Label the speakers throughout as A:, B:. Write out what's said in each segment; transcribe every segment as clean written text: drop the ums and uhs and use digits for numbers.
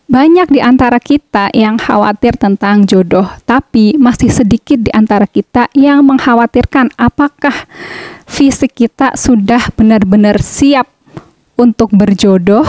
A: Banyak di antara kita yang khawatir tentang jodoh, tapi masih sedikit di antara kita yang mengkhawatirkan apakah fisik kita sudah benar-benar siap untuk berjodoh.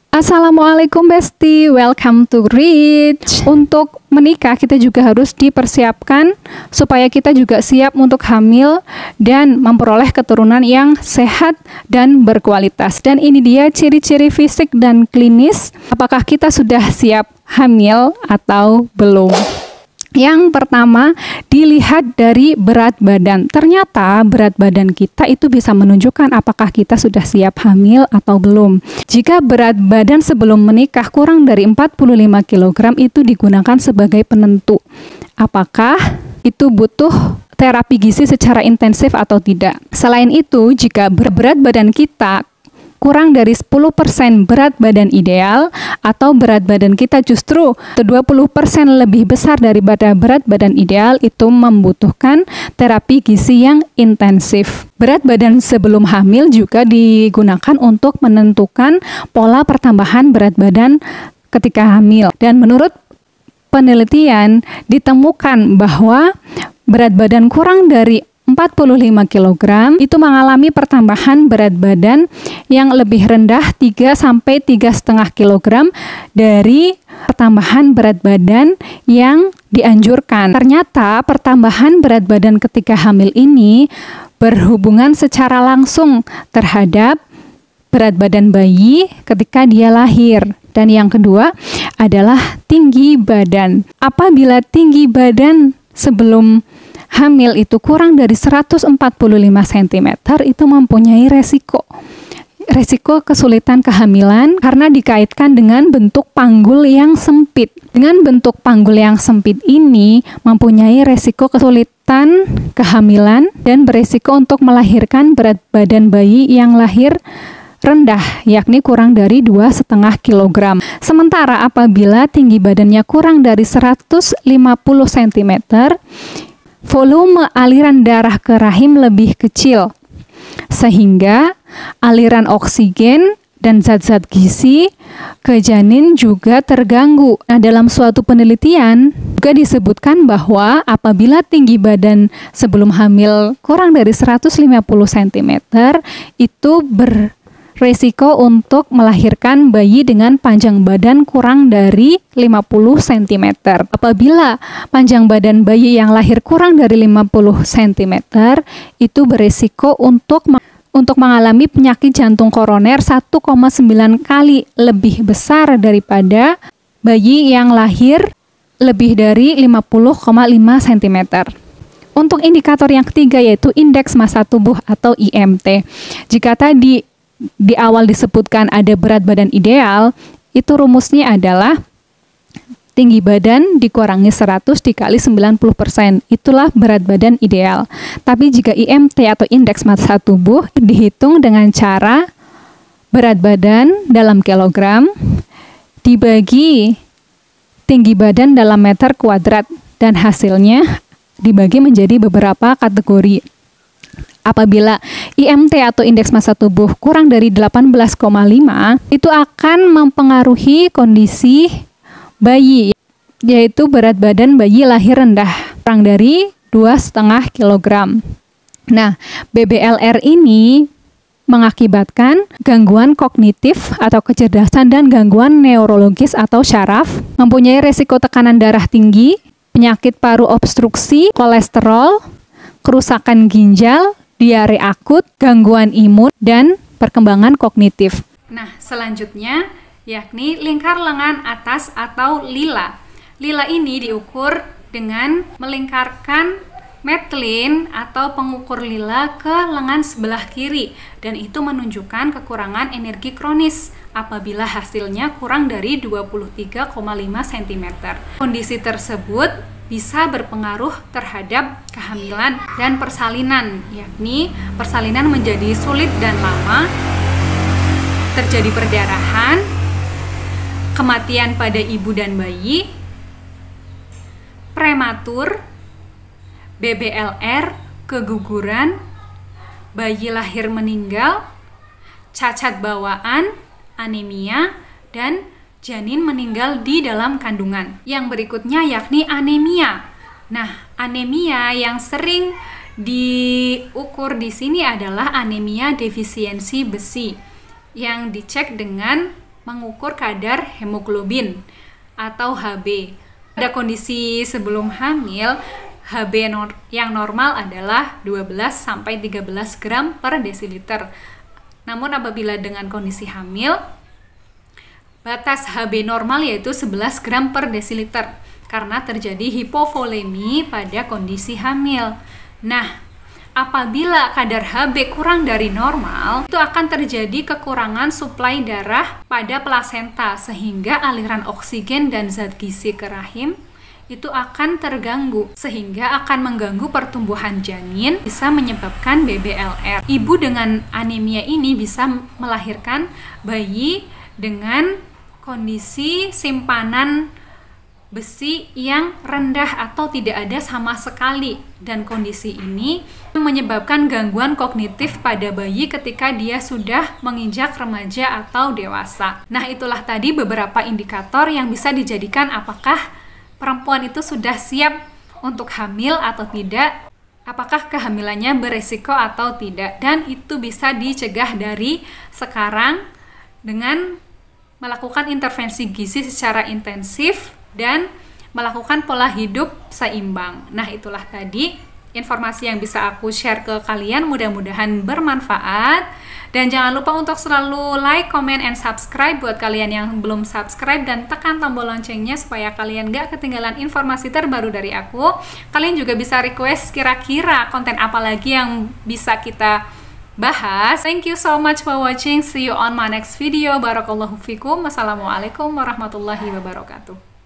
A: Assalamualaikum Besti, welcome to Rich. Untuk menikah kita juga harus dipersiapkan supaya kita juga siap untuk hamil dan memperoleh keturunan yang sehat dan berkualitas. Dan ini dia ciri-ciri fisik dan klinis, apakah kita sudah siap hamil atau belum. Yang pertama, dilihat dari berat badan. Ternyata berat badan kita itu bisa menunjukkan apakah kita sudah siap hamil atau belum. Jika berat badan sebelum menikah kurang dari 45 kg itu digunakan sebagai penentu apakah itu butuh terapi gizi secara intensif atau tidak. Selain itu, jika berat badan kita kurang dari 10% berat badan ideal atau berat badan kita justru 20% lebih besar daripada berat badan ideal, itu membutuhkan terapi gizi yang intensif. Berat badan sebelum hamil juga digunakan untuk menentukan pola pertambahan berat badan ketika hamil. Dan menurut penelitian ditemukan bahwa berat badan kurang dari 45 kg itu mengalami pertambahan berat badan yang lebih rendah 3-3,5 kg dari pertambahan berat badan yang dianjurkan. Ternyata pertambahan berat badan ketika hamil ini berhubungan secara langsung terhadap berat badan bayi ketika dia lahir. Dan yang kedua adalah tinggi badan. Apabila tinggi badan sebelum hamil itu kurang dari 145 cm, itu mempunyai resiko kesulitan kehamilan karena dikaitkan dengan bentuk panggul yang sempit. Dengan bentuk panggul yang sempit ini mempunyai resiko kesulitan kehamilan dan beresiko untuk melahirkan berat badan bayi yang lahir rendah, yakni kurang dari 2,5 kg. Sementara apabila tinggi badannya kurang dari 150 cm, volume aliran darah ke rahim lebih kecil, sehingga aliran oksigen dan zat-zat gizi ke janin juga terganggu. Nah, dalam suatu penelitian juga disebutkan bahwa apabila tinggi badan sebelum hamil kurang dari 150 cm, itu resiko untuk melahirkan bayi dengan panjang badan kurang dari 50 cm. Apabila panjang badan bayi yang lahir kurang dari 50 cm, itu beresiko untuk mengalami penyakit jantung koroner 1,9 kali lebih besar daripada bayi yang lahir lebih dari 50,5 cm. Untuk indikator yang ketiga yaitu indeks massa tubuh atau IMT. Jika tadi di awal disebutkan ada berat badan ideal, itu rumusnya adalah tinggi badan dikurangi 100 dikali 90%. Itulah berat badan ideal. Tapi jika IMT atau indeks massa tubuh dihitung dengan cara berat badan dalam kilogram dibagi tinggi badan dalam meter kuadrat, dan hasilnya dibagi menjadi beberapa kategori. Apabila IMT atau indeks massa tubuh kurang dari 18,5, itu akan mempengaruhi kondisi bayi, yaitu berat badan bayi lahir rendah, kurang dari 2,5 kg. Nah, BBLR ini mengakibatkan gangguan kognitif atau kecerdasan dan gangguan neurologis atau syaraf, mempunyai resiko tekanan darah tinggi, penyakit paru obstruksi, kolesterol, kerusakan ginjal, diare akut, gangguan imun, dan perkembangan kognitif. Nah, selanjutnya yakni lingkar lengan atas atau lila. Lila ini diukur dengan melingkarkan metlin atau pengukur lila ke lengan sebelah kiri, dan itu menunjukkan kekurangan energi kronis apabila hasilnya kurang dari 23,5 cm. Kondisi tersebut bisa berpengaruh terhadap kehamilan dan persalinan, yakni persalinan menjadi sulit dan lama, terjadi perdarahan, kematian pada ibu dan bayi, prematur, BBLR, keguguran, bayi lahir meninggal, cacat bawaan, anemia, dan janin meninggal di dalam kandungan. Yang berikutnya yakni anemia. Nah, anemia yang sering diukur di sini adalah anemia defisiensi besi yang dicek dengan mengukur kadar hemoglobin atau HB. Pada kondisi sebelum hamil, HB yang normal adalah 12-13 gram per desiliter. Namun apabila dengan kondisi hamil, batas HB normal yaitu 11 gram per desiliter karena terjadi hipovolemi pada kondisi hamil. Nah, apabila kadar HB kurang dari normal, itu akan terjadi kekurangan suplai darah pada plasenta sehingga aliran oksigen dan zat gizi ke rahim itu akan terganggu sehingga akan mengganggu pertumbuhan janin, bisa menyebabkan BBLR. Ibu dengan anemia ini bisa melahirkan bayi dengan kondisi simpanan besi yang rendah atau tidak ada sama sekali, dan kondisi ini menyebabkan gangguan kognitif pada bayi ketika dia sudah menginjak remaja atau dewasa. Nah, itulah tadi beberapa indikator yang bisa dijadikan apakah perempuan itu sudah siap untuk hamil atau tidak, apakah kehamilannya beresiko atau tidak, dan itu bisa dicegah dari sekarang dengan melakukan intervensi gizi secara intensif dan melakukan pola hidup seimbang. Nah, itulah tadi informasi yang bisa aku share ke kalian, mudah-mudahan bermanfaat. Dan jangan lupa untuk selalu like, comment, and subscribe buat kalian yang belum subscribe, dan tekan tombol loncengnya supaya kalian gak ketinggalan informasi terbaru dari aku. Kalian juga bisa request kira-kira konten apa lagi yang bisa kita bahas. Thank you so much for watching. See you on my next video. Barakallahu fikum. Wassalamualaikum warahmatullahi wabarakatuh.